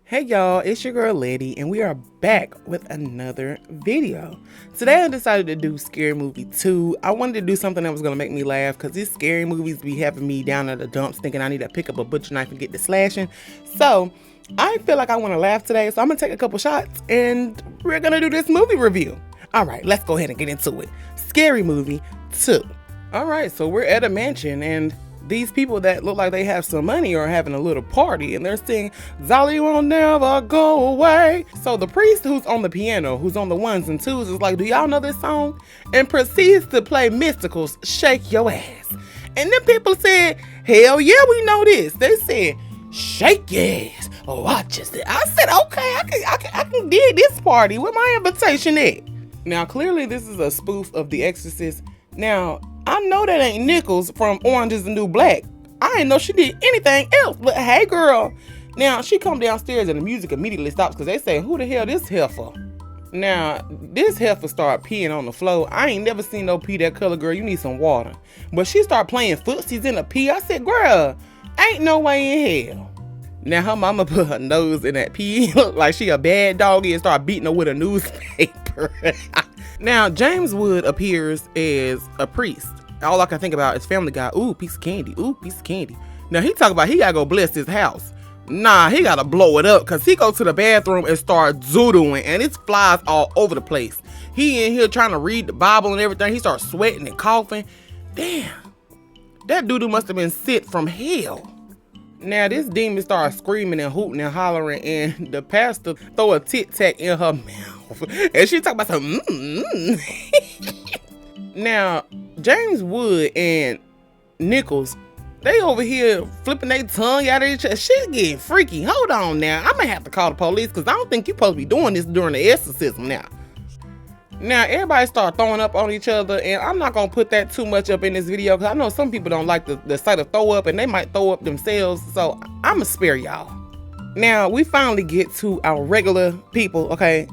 Hey y'all, it's your girl Letty, and we are back with another video. Today I decided to do Scary Movie 2. I wanted to do something that was going to make me laugh because these scary movies be having me down at the dumps thinking I need to pick up a butcher knife and get to slashing. So I feel like I want to laugh today, so I'm going to take a couple shots and we're going to do this movie review. Alright, let's go ahead and get into it. Scary Movie 2. Alright, so we're at a mansion and these people that look like they have some money are having a little party and they're singing, "Zolly will never go away." So the priest who's on the piano, who's on the ones and twos, is like, "Do y'all know this song?" And proceeds to play Mystical's "Shake Your Ass." And then people said, "Hell yeah, we know this." They said, "Shake your ass." Oh, watch this. I said, okay, I can dig this party. Where my invitation at? Now, clearly this is a spoof of The Exorcist. Now, I know that ain't Nichols from Orange is the New Black. I didn't know she did anything else, but hey girl. Now, she come downstairs and the music immediately stops because they say, "Who the hell this heifer?" Now, this heifer start peeing on the floor. I ain't never seen no pee that color, girl. You need some water. But she start playing footsies in a pee. I said, girl, ain't no way in hell. Now, her mama put her nose in that pee like she a bad doggy and start beating her with a newspaper. Now, James Wood appears as a priest. All I can think about is Family Guy. Ooh, piece of candy. Ooh, piece of candy. Now, he talk about he gotta go bless his house. Nah, he gotta blow it up because he go to the bathroom and start zoodooing and it's flies all over the place. He in here trying to read the Bible and everything. He starts sweating and coughing. Damn, that doo-doo must have been sent from hell. Now, this demon starts screaming and hooting and hollering, and the pastor throw a Tic Tac in her mouth. And she talk about some Now, James Wood and Nichols, they over here flipping their tongue out of each other. Shit getting freaky. Hold on now. I'm going to have to call the police because I don't think you're supposed to be doing this during the exorcism now. Now, everybody start throwing up on each other, and I'm not going to put that too much up in this video because I know some people don't like the sight of throw up, and they might throw up themselves, so I'm going to spare y'all. Now, we finally get to our regular people, okay?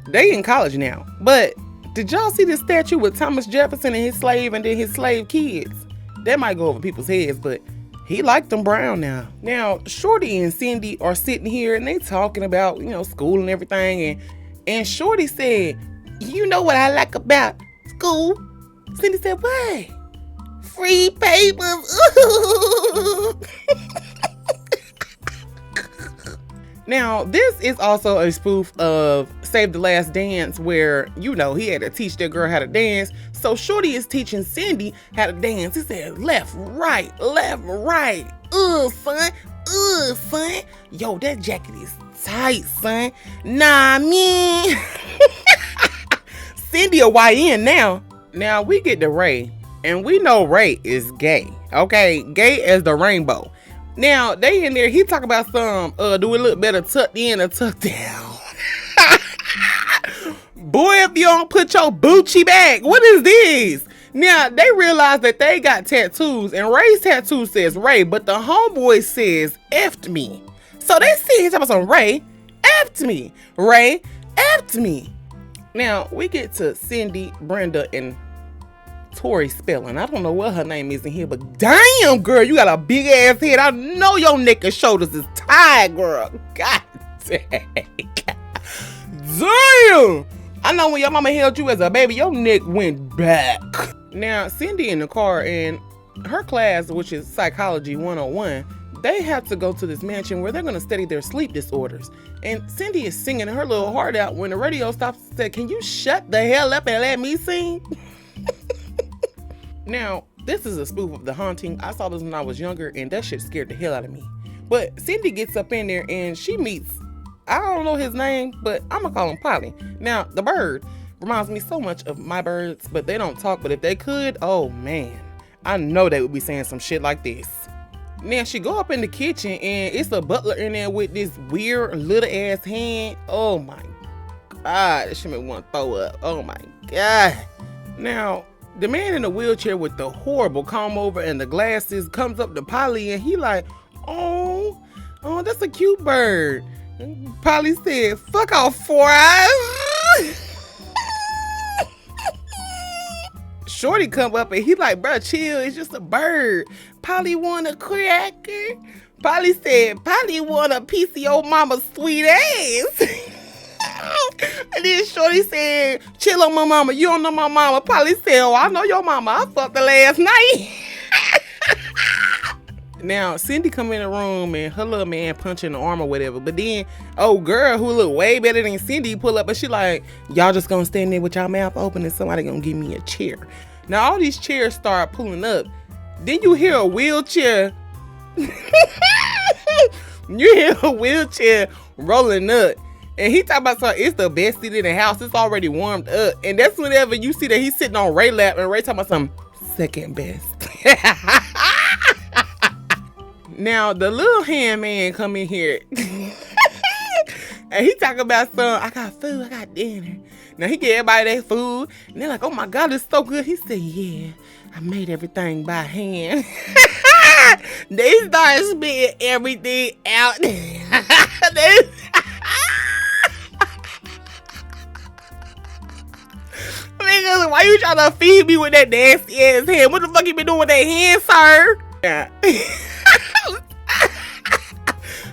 They in college now, but did y'all see this statue with Thomas Jefferson and his slave and then his slave kids? That might go over people's heads, but he liked them brown now. Now, Shorty and Cindy are sitting here, and they talking about, school and everything, and Shorty said, "You know what I like about school?" Cindy said, "What?" "Free papers." Ooh. Now, this is also a spoof of Save the Last Dance where, he had to teach that girl how to dance. So Shorty is teaching Cindy how to dance. He said, left, right, left, right. Son. Son. Yo, that jacket is tight, son. Nah, man. Cindy a YN now. Now we get to Ray, and we know Ray is gay. Okay, gay as the rainbow. Now they in there. He talk about some. Do it look better tucked in or tucked down? Boy, if you don't put your Bucci back, what is this? Now they realize that they got tattoos, and Ray's tattoo says Ray, but the homeboy says effed me. So they see he's talking about some Ray effed me. Ray effed me. Now, we get to Cindy, Brenda, and Tori Spelling. I don't know what her name is in here, but damn, girl, you got a big ass head. I know your neck and shoulders is tired, girl. God dang. Damn. I know when your mama held you as a baby, your neck went back. Now, Cindy in the car, and her class, which is Psychology 101, they have to go to this mansion where they're going to study their sleep disorders. And Cindy is singing her little heart out when the radio stops and said, "Can you shut the hell up and let me sing?" Now, this is a spoof of The Haunting. I saw this when I was younger, and that shit scared the hell out of me. But Cindy gets up in there, and she meets, I don't know his name, but I'm going to call him Polly. Now, the bird reminds me so much of my birds, but they don't talk. But if they could, oh man, I know they would be saying some shit like this. Now, she go up in the kitchen, and it's a butler in there with this weird little ass hand. Oh my God, that shit make me want to throw up. Oh my God. Now, the man in the wheelchair with the horrible comb over and the glasses comes up to Polly, and he like, oh, that's a cute bird. And Polly said, "Fuck off, 4 eyes." Shorty come up and he like, bro, chill, it's just a bird. Polly want a cracker. Polly said, Polly want a piece of your mama's sweet ass. And then Shorty said, chill on my mama, you don't know my mama. Polly said, oh, I know your mama, I fucked her last night. Now, Cindy come in the room and her little man punching the arm or whatever. But then, oh girl who look way better than Cindy pull up and she like, y'all just gonna stand there with y'all mouth open and somebody gonna give me a chair. Now all these chairs start pulling up. Then you hear a wheelchair. You hear a wheelchair rolling up. And he talking about something, it's the best seat in the house. It's already warmed up. And that's whenever you see that he's sitting on Ray's lap and Ray talking about something second best. Now, the little hand man come in here. And he talking about something, I got food, I got dinner. Now, he get everybody their food. And they're like, oh my God, it's so good. He said, yeah, I made everything by hand. They start spitting everything out. Niggas, why you trying to feed me with that nasty ass hand? What the fuck you been doing with that hand, sir? Yeah.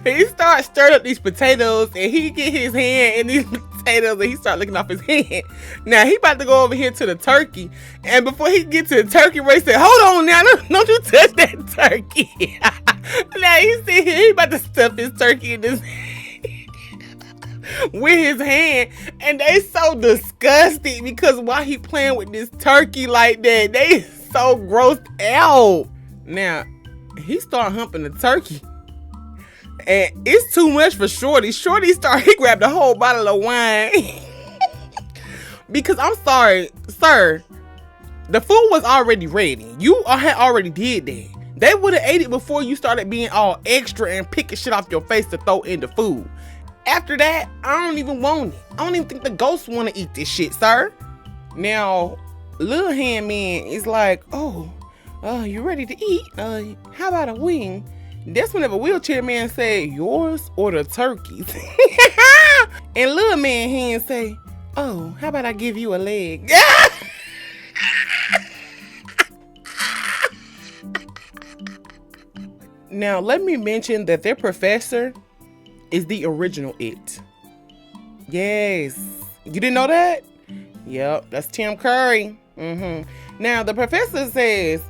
He starts stirring up these potatoes and he get his hand in these potatoes and he start licking off his hand. Now he about to go over here to the turkey, and before he get to the turkey, Ray said, hold on now, don't you touch that turkey. Now he said he about to stuff his turkey in this with his hand, and they so disgusted because why he playing with this turkey like that? They so grossed out. Now he start humping the turkey. And it's too much for Shorty. He grabbed a whole bottle of wine. Because I'm sorry, sir, the food was already ready. You had already did that. They would have ate it before you started being all extra and picking shit off your face to throw in the food. After that, I don't even want it. I don't even think the ghosts want to eat this shit, sir. Now, little hand man is like, oh, you ready to eat? How about a wing? That's whenever wheelchair man say, yours or the turkey's? And little man hand say, oh, how about I give you a leg? Now, let me mention that their professor is the original It. Yes. You didn't know that? Yep, that's Tim Curry. Now, the professor says,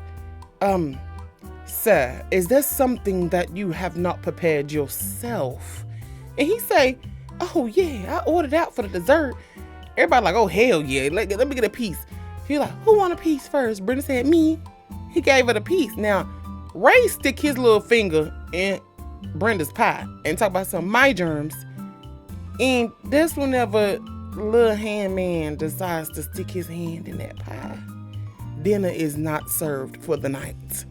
sir, is there something that you have not prepared yourself? And he say, oh yeah, I ordered out for the dessert. Everybody like, oh hell yeah, let me get a piece. He like, who want a piece first? Brenda said, me. He gave her the piece. Now, Ray stick his little finger in Brenda's pie and talk about some my germs. And that's whenever little hand man decides to stick his hand in that pie. Dinner is not served for the night.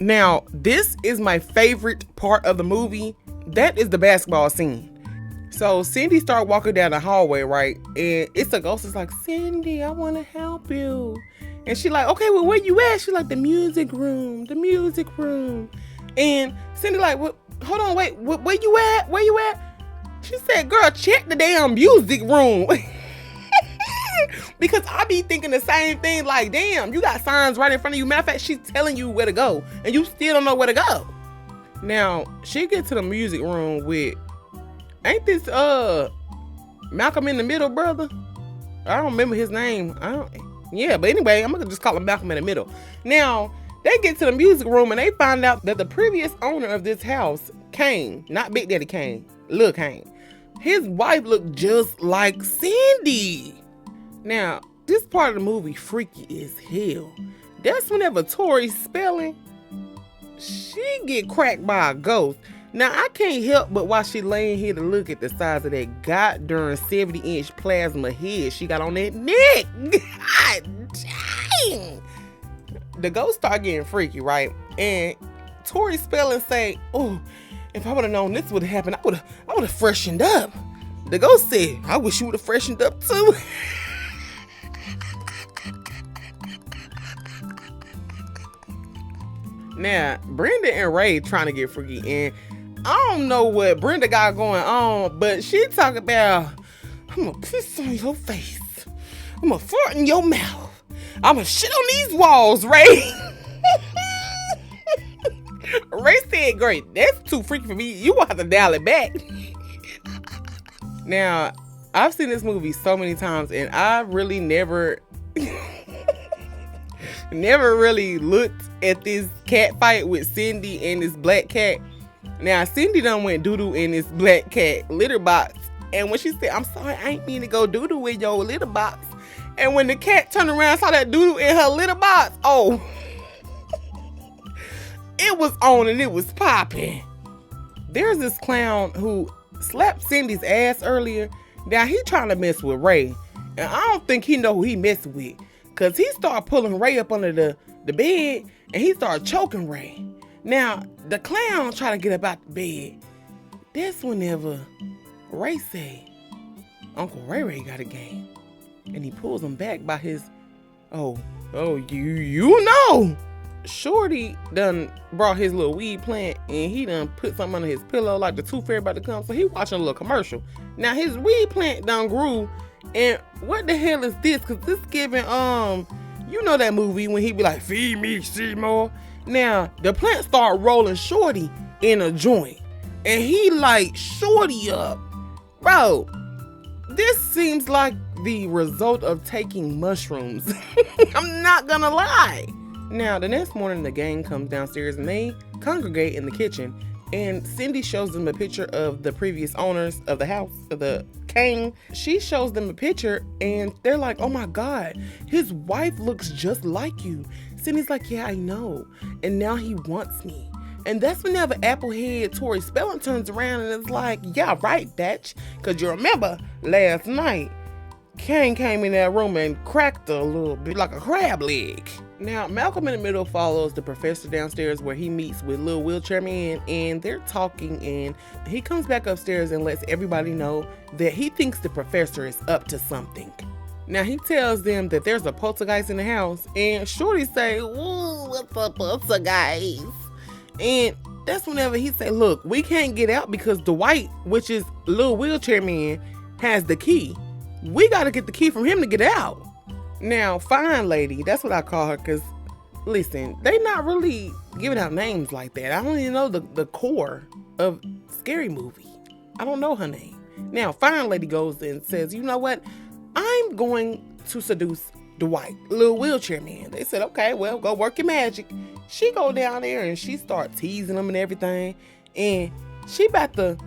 Now, this is my favorite part of the movie. That is the basketball scene. So Cindy started walking down the hallway, right? And it's a ghost. It's like, Cindy, I want to help you. And she like, okay, well, where you at? She like, the music room. And Cindy like, well, hold on, wait, where you at? She said, girl, check the damn music room. Because I be thinking the same thing, like, damn, you got signs right in front of you. Matter of fact, she's telling you where to go, and you still don't know where to go. Now, she gets to the music room with, ain't this, Malcolm in the Middle brother? I don't remember his name. Yeah, but anyway, I'm gonna just call him Malcolm in the Middle. Now, they get to the music room, and they find out that the previous owner of this house, Kane, not Big Daddy Kane, Lil Kane, his wife looked just like Cindy. Now, this part of the movie freaky as hell. That's whenever Tori Spelling, she get cracked by a ghost. Now, I can't help but while she laying here to look at the size of that goddamn 70-inch plasma head she got on that neck. God dang. The ghost start getting freaky, right? And Tori Spelling say, oh, if I would have known this would have happened, I would have freshened up. The ghost said, I wish you would have freshened up too. Now, Brenda and Ray trying to get freaky, and I don't know what Brenda got going on, but she talk about, I'm gonna piss on your face. I'm gonna fart in your mouth. I'ma shit on these walls, Ray. Ray said, great, that's too freaky for me. You gonna have to dial it back. Now, I've seen this movie so many times, and I really never really looked at this cat fight with Cindy and this black cat. Now, Cindy done went doo-doo in this black cat litter box. And when she said, I'm sorry, I ain't mean to go doo-doo in your litter box. And when the cat turned around and saw that doo-doo in her litter box, oh, it was on and it was popping. There's this clown who slapped Cindy's ass earlier. Now, he trying to mess with Ray. And I don't think he know who he messing with. Because he started pulling Ray up under the bed and he started choking Ray. Now, the clown try to get up out the bed. That's whenever Ray say, Uncle Ray Ray got a game. And he pulls him back by his, you know. Shorty done brought his little weed plant and he done put something under his pillow like the tooth fairy about to come. So he watching a little commercial. Now his weed plant done grew. And what the hell is this? Cause this giving, you know that movie when he be like, feed me, Seymour. Now the plant start rolling Shorty in a joint. And he like Shorty up. Bro, this seems like the result of taking mushrooms. I'm not gonna lie. Now, the next morning, the gang comes downstairs and they congregate in the kitchen. And Cindy shows them a picture of the previous owners of the house, of the king. She shows them a picture and they're like, oh my God, his wife looks just like you. Cindy's like, yeah, I know. And now he wants me. And that's whenever Applehead Tori Spelling turns around and is like, yeah, right, bitch. Because you remember last night, Kane came in that room and cracked her a little bit like a crab leg. Now, Malcolm in the Middle follows the professor downstairs where he meets with Little Wheelchair Man and they're talking, and he comes back upstairs and lets everybody know that he thinks the professor is up to something. Now, he tells them that there's a poltergeist in the house, and Shorty say, ooh, what's a poltergeist? And that's whenever he say, look, we can't get out because Dwight, which is Little Wheelchair Man, has the key. We got to get the key from him to get out. Now, Fine Lady, that's what I call her, because, listen, they not really giving out names like that. I don't even know the core of Scary Movie. I don't know her name. Now, Fine Lady goes and says, you know what? I'm going to seduce Dwight, Little Wheelchair Man. They said, okay, well, go work your magic. She go down there and she start teasing him and everything. And she about to,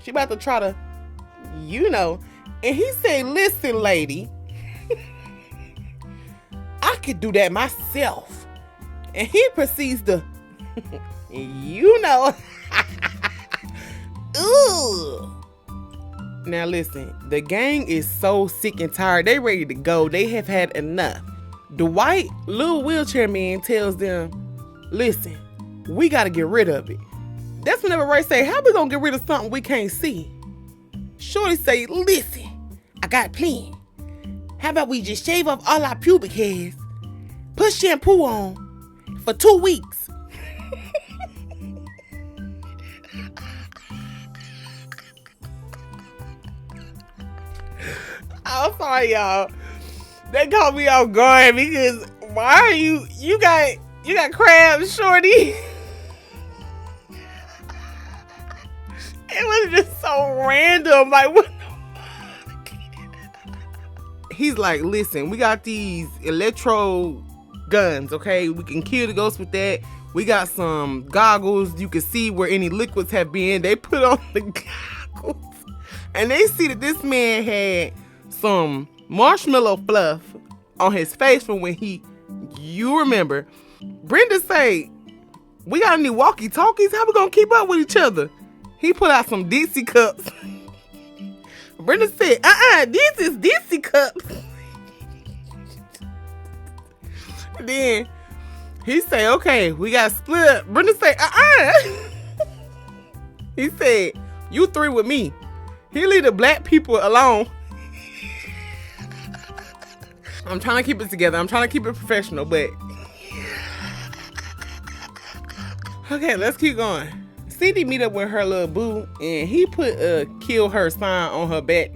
she about to try to, And he said, listen, lady, I could do that myself. And he proceeds to, Ooh. Now listen, the gang is so sick and tired. They ready to go. They have had enough. Dwight, Little Wheelchair Man, tells them, listen, we got to get rid of it. That's whenever Ray say, how we going to get rid of something we can't see? Shorty say, listen, I got a plan. How about we just shave off all our pubic hairs, put shampoo on for 2 weeks. I'm sorry, y'all. They caught me off guard because why are you got crabs, Shorty? It was just so random. Like, what the fuck? He's like, listen, we got these electro guns, okay? We can kill the ghosts with that. We got some goggles. You can see where any liquids have been. They put on the goggles. And they see that this man had some marshmallow fluff on his face from when you remember. Brenda say, we got any walkie-talkies? How we gonna keep up with each other? He put out some Dixie cups. Brenda said, these is Dixie cups. Then he say, okay, we got split up. Brenda say, He said, you 3 with me. He leave the black people alone. I'm trying to keep it together. I'm trying to keep it professional, but okay, let's keep going. Cindy meet up with her little boo, and he put a kill her sign on her back.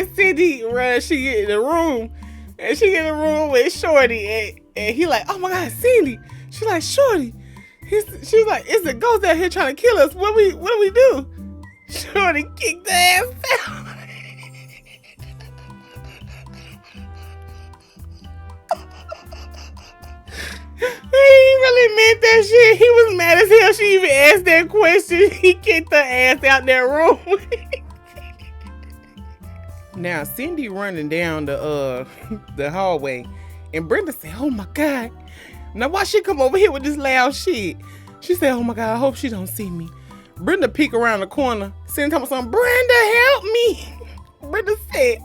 then Cindy she get in the room. And she get in the room with Shorty. And he like, oh my God, Cindy. She like, Shorty. She's like, it's a ghost out here trying to kill us. What do we do? Shorty kicked the ass out. He really meant that shit. He was mad as hell she even asked that question. He kicked her ass out that room. Now Cindy running down the hallway, and Brenda said, oh my God. Now why she come over here with this loud shit? She said, oh my God, I hope she don't see me. Brenda peek around the corner, Cindy talking something, Brenda, help me. Brenda said,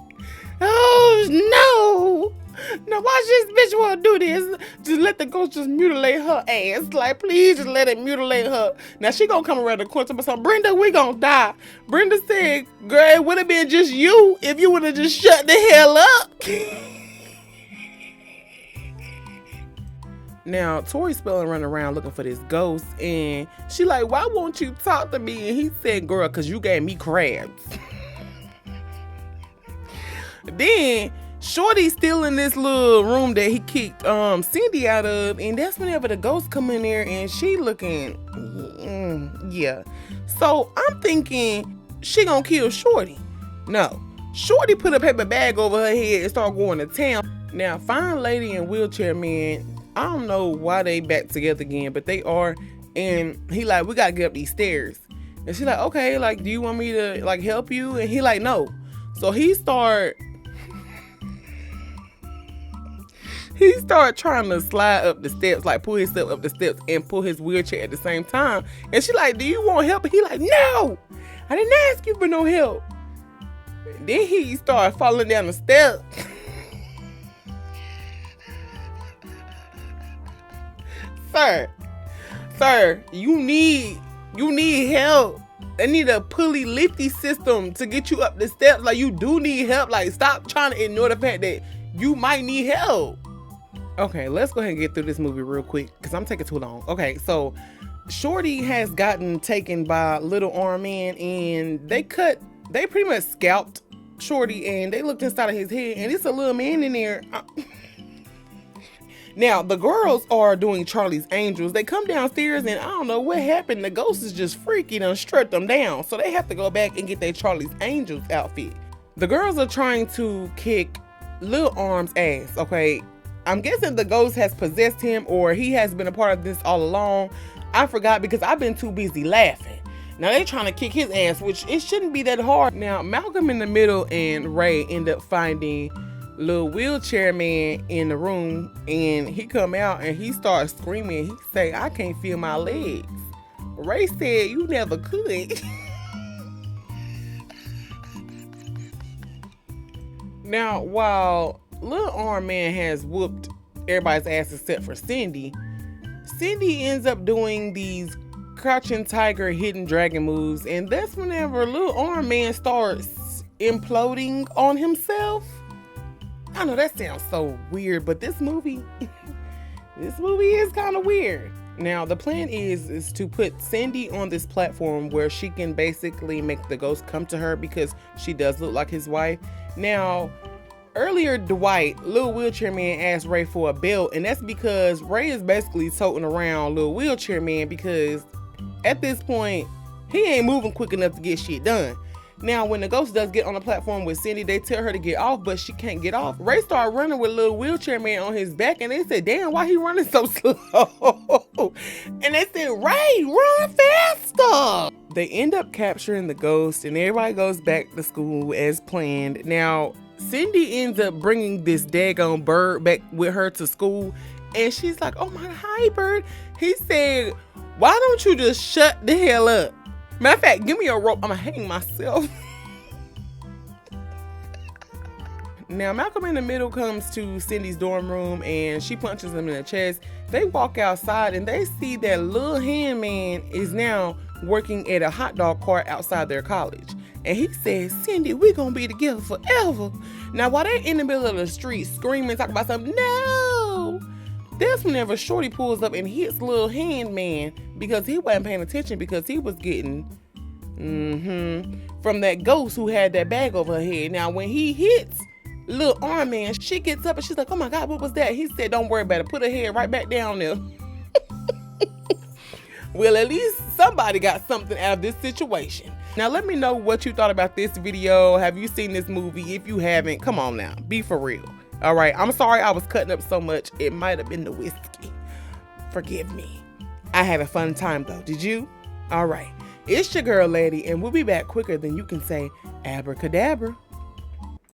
oh no. Now watch this bitch want to do this. Just let the ghost just mutilate her ass. Like, please just let it mutilate her. Now she gonna come around the corner and say, Brenda, we gonna die. Brenda said, girl, it would have been just you if you would have just shut the hell up. Now, Tori Spelling running around looking for this ghost, and she like, why won't you talk to me? And he said, girl, because you gave me crabs. Then Shorty's still in this little room that he kicked Cindy out of, and that's whenever the ghost come in there, and she looking, yeah. So I'm thinking she gonna kill Shorty. No, Shorty put a paper bag over her head and start going to town. Now, fine lady and wheelchair man, I don't know why they back together again, but they are, and he like, we gotta get up these stairs. And she like, okay, like, do you want me to like help you? And he like, no. So he start trying to slide up the steps, like pull himself up the steps and pull his wheelchair at the same time. And she like, do you want help? And he like, no, I didn't ask you for no help. Then he started falling down the steps. Sir, you need help. They need a pulley lifty system to get you up the steps. Like, you do need help. Like, stop trying to ignore the fact that you might need help. Okay, let's go ahead and get through this movie real quick because I'm taking too long. Okay, so Shorty has gotten taken by Little Arm Man, and they pretty much scalped Shorty, and they looked inside of his head, and it's a little man in there. Now, the girls are doing Charlie's Angels. They come downstairs, and I don't know what happened. The ghost is just freaky and struck them down. So they have to go back and get their Charlie's Angels outfit. The girls are trying to kick Lil Arm's ass, okay? I'm guessing the ghost has possessed him, or he has been a part of this all along. I forgot because I've been too busy laughing. Now they trying to kick his ass, which it shouldn't be that hard. Now, Malcolm in the Middle and Ray end up finding little wheelchair man in the room, and he come out and he starts screaming. He say, I can't feel my legs. Ray said, you never could. Now, while Little Arm Man has whooped everybody's ass except for Cindy, Cindy ends up doing these crouching tiger, hidden dragon moves, and that's whenever Little Arm Man starts imploding on himself. I know that sounds so weird, but this movie is kind of weird. Now, the plan is to put Cindy on this platform where she can basically make the ghost come to her because she does look like his wife. Now, earlier, Dwight, Little Wheelchair Man, asked Ray for a belt, and that's because Ray is basically toting around Little Wheelchair Man because at this point, he ain't moving quick enough to get shit done. Now, when the ghost does get on the platform with Cindy, they tell her to get off, but she can't get off. Ray started running with Little Wheelchair Man on his back, and they said, damn, why he running so slow? And they said, Ray, run faster! They end up capturing the ghost, and everybody goes back to school as planned. Now, Cindy ends up bringing this daggone bird back with her to school, and she's like, oh my, hi, bird. He said, why don't you just shut the hell up? Matter of fact, give me a rope. I'm gonna hang myself. Now, Malcolm in the Middle comes to Cindy's dorm room and she punches him in the chest. They walk outside and they see that little hand man is now working at a hot dog cart outside their college. And he says, Cindy, we're gonna be together forever. Now, while they're in the middle of the street screaming, talking about something, no! That's whenever Shorty pulls up and hits little hand man because he wasn't paying attention because he was getting, from that ghost who had that bag over her head. Now, when he hits little arm man, she gets up and she's like, oh my God, what was that? He said, don't worry about it. Put her head right back down there. Well, at least somebody got something out of this situation. Now, let me know what you thought about this video. Have you seen this movie? If you haven't, come on now, be for real. All right, I'm sorry I was cutting up so much. It might have been the whiskey. Forgive me. I had a fun time though. Did you? All right, it's your girl Letty, and we'll be back quicker than you can say abracadabra.